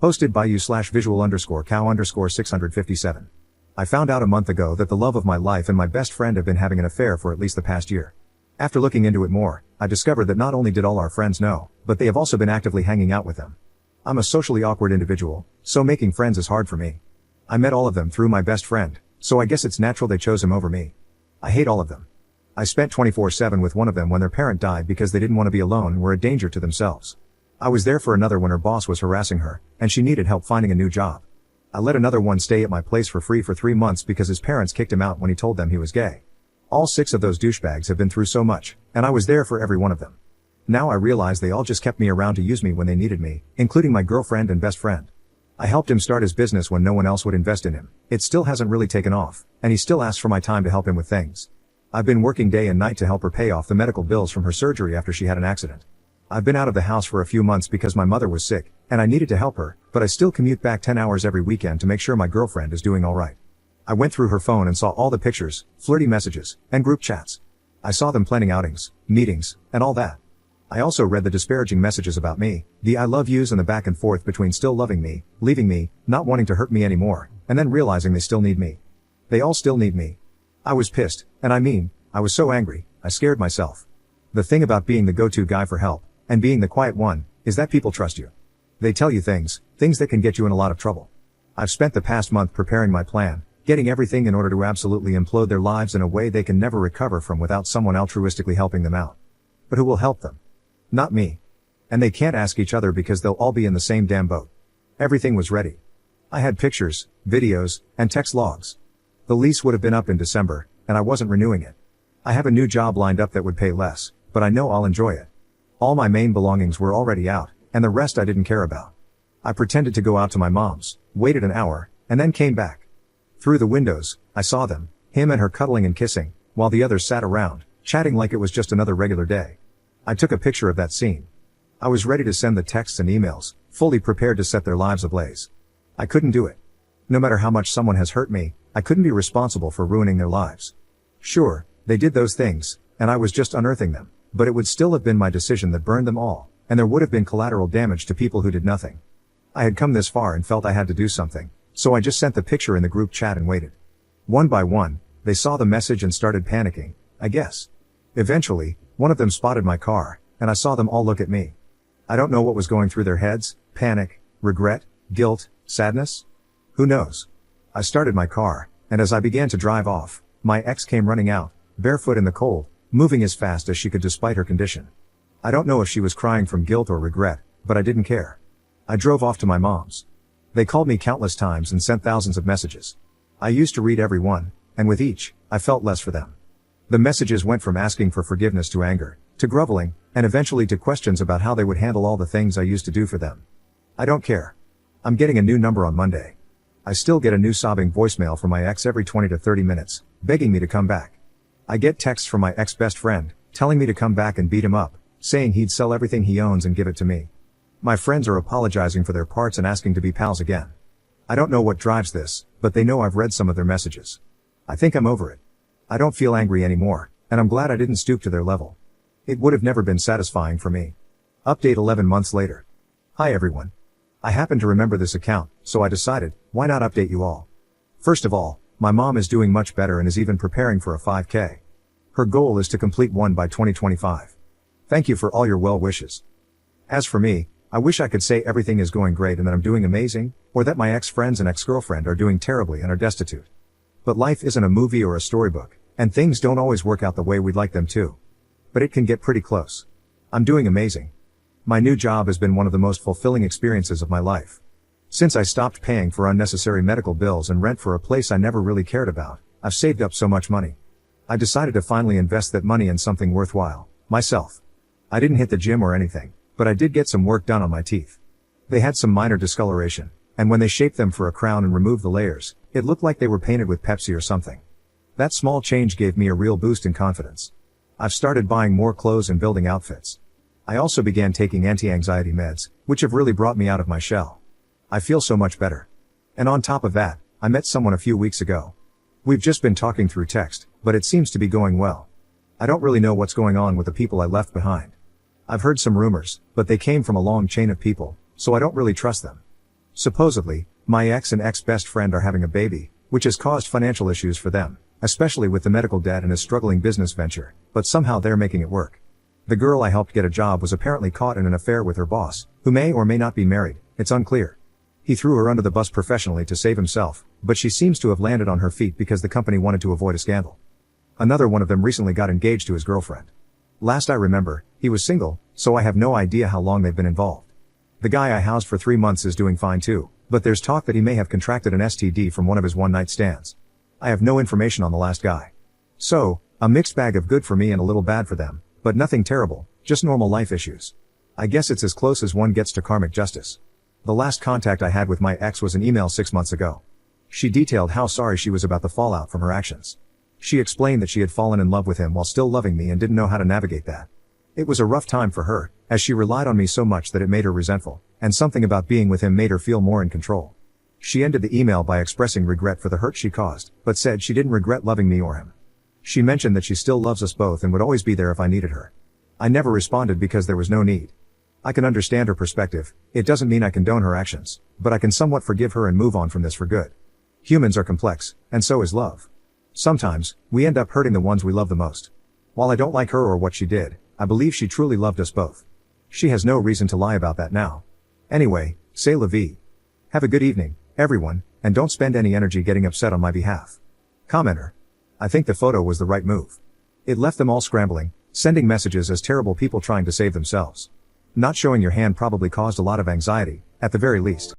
Hosted by you/visual_cow_657. I found out a month ago that the love of my life and my best friend have been having an affair for at least the past year. After looking into it more, I discovered that not only did all our friends know, but they have also been actively hanging out with them. I'm a socially awkward individual, so making friends is hard for me. I met all of them through my best friend, so I guess it's natural they chose him over me. I hate all of them. I spent 24/7 with one of them when their parent died because they didn't want to be alone and were a danger to themselves. I was there for another when her boss was harassing her, and she needed help finding a new job. I let another one stay at my place for free for 3 months because his parents kicked him out when he told them he was gay. All 6 of those douchebags have been through so much, and I was there for every one of them. Now I realize they all just kept me around to use me when they needed me, including my girlfriend and best friend. I helped him start his business when no one else would invest in him. It still hasn't really taken off, and he still asks for my time to help him with things. I've been working day and night to help her pay off the medical bills from her surgery after she had an accident. I've been out of the house for a few months because my mother was sick, and I needed to help her, but I still commute back 10 hours every weekend to make sure my girlfriend is doing alright. I went through her phone and saw all the pictures, flirty messages, and group chats. I saw them planning outings, meetings, and all that. I also read the disparaging messages about me, the I love yous and the back and forth between still loving me, leaving me, not wanting to hurt me anymore, and then realizing they still need me. They all still need me. I was pissed, and I was so angry, I scared myself. The thing about being the go-to guy for help, and being the quiet one, is that people trust you. They tell you things that can get you in a lot of trouble. I've spent the past month preparing my plan, getting everything in order to absolutely implode their lives in a way they can never recover from without someone altruistically helping them out. But who will help them? Not me. And they can't ask each other because they'll all be in the same damn boat. Everything was ready. I had pictures, videos, and text logs. The lease would have been up in December, and I wasn't renewing it. I have a new job lined up that would pay less, but I know I'll enjoy it. All my main belongings were already out, and the rest I didn't care about. I pretended to go out to my mom's, waited an hour, and then came back. Through the windows, I saw them, him and her cuddling and kissing, while the others sat around, chatting like it was just another regular day. I took a picture of that scene. I was ready to send the texts and emails, fully prepared to set their lives ablaze. I couldn't do it. No matter how much someone has hurt me, I couldn't be responsible for ruining their lives. Sure, they did those things, and I was just unearthing them, but it would still have been my decision that burned them all, and there would have been collateral damage to people who did nothing. I had come this far and felt I had to do something, so I just sent the picture in the group chat and waited. One by one, they saw the message and started panicking, I guess. Eventually, one of them spotted my car, and I saw them all look at me. I don't know what was going through their heads, panic, regret, guilt, sadness? Who knows? I started my car, and as I began to drive off, my ex came running out, barefoot in the cold, moving as fast as she could despite her condition. I don't know if she was crying from guilt or regret, but I didn't care. I drove off to my mom's. They called me countless times and sent thousands of messages. I used to read every one, and with each, I felt less for them. The messages went from asking for forgiveness to anger, to groveling, and eventually to questions about how they would handle all the things I used to do for them. I don't care. I'm getting a new number on Monday. I still get a new sobbing voicemail from my ex every 20 to 30 minutes, begging me to come back. I get texts from my ex-best friend, telling me to come back and beat him up, saying he'd sell everything he owns and give it to me. My friends are apologizing for their parts and asking to be pals again. I don't know what drives this, but they know I've read some of their messages. I think I'm over it. I don't feel angry anymore, and I'm glad I didn't stoop to their level. It would have never been satisfying for me. Update 11 months later. Hi everyone. I happen to remember this account, so I decided, why not update you all? First of all, my mom is doing much better and is even preparing for a 5K. Her goal is to complete one by 2025. Thank you for all your well wishes. As for me, I wish I could say everything is going great and that I'm doing amazing, or that my ex-friends and ex-girlfriend are doing terribly and are destitute. But life isn't a movie or a storybook, and things don't always work out the way we'd like them to. But it can get pretty close. I'm doing amazing. My new job has been one of the most fulfilling experiences of my life. Since I stopped paying for unnecessary medical bills and rent for a place I never really cared about, I've saved up so much money. I decided to finally invest that money in something worthwhile, myself. I didn't hit the gym or anything, but I did get some work done on my teeth. They had some minor discoloration, and when they shaped them for a crown and removed the layers, it looked like they were painted with Pepsi or something. That small change gave me a real boost in confidence. I've started buying more clothes and building outfits. I also began taking anti-anxiety meds, which have really brought me out of my shell. I feel so much better. And on top of that, I met someone a few weeks ago. We've just been talking through text, but it seems to be going well. I don't really know what's going on with the people I left behind. I've heard some rumors, but they came from a long chain of people, so I don't really trust them. Supposedly, my ex and ex-best friend are having a baby, which has caused financial issues for them, especially with the medical debt and a struggling business venture, but somehow they're making it work. The girl I helped get a job was apparently caught in an affair with her boss, who may or may not be married, it's unclear. He threw her under the bus professionally to save himself, but she seems to have landed on her feet because the company wanted to avoid a scandal. Another one of them recently got engaged to his girlfriend. Last I remember, he was single, so I have no idea how long they've been involved. The guy I housed for 3 months is doing fine too, but there's talk that he may have contracted an STD from one of his one-night stands. I have no information on the last guy. So, a mixed bag of good for me and a little bad for them, but nothing terrible, just normal life issues. I guess it's as close as one gets to karmic justice. The last contact I had with my ex was an email 6 months ago. She detailed how sorry she was about the fallout from her actions. She explained that she had fallen in love with him while still loving me and didn't know how to navigate that. It was a rough time for her, as she relied on me so much that it made her resentful, and something about being with him made her feel more in control. She ended the email by expressing regret for the hurt she caused, but said she didn't regret loving me or him. She mentioned that she still loves us both and would always be there if I needed her. I never responded because there was no need. I can understand her perspective. It doesn't mean I condone her actions, but I can somewhat forgive her and move on from this for good. Humans are complex, and so is love. Sometimes, we end up hurting the ones we love the most. While I don't like her or what she did, I believe she truly loved us both. She has no reason to lie about that now. Anyway, c'est la vie. Have a good evening, everyone, and don't spend any energy getting upset on my behalf. Commenter. I think the photo was the right move. It left them all scrambling, sending messages as terrible people trying to save themselves. Not showing your hand probably caused a lot of anxiety, at the very least.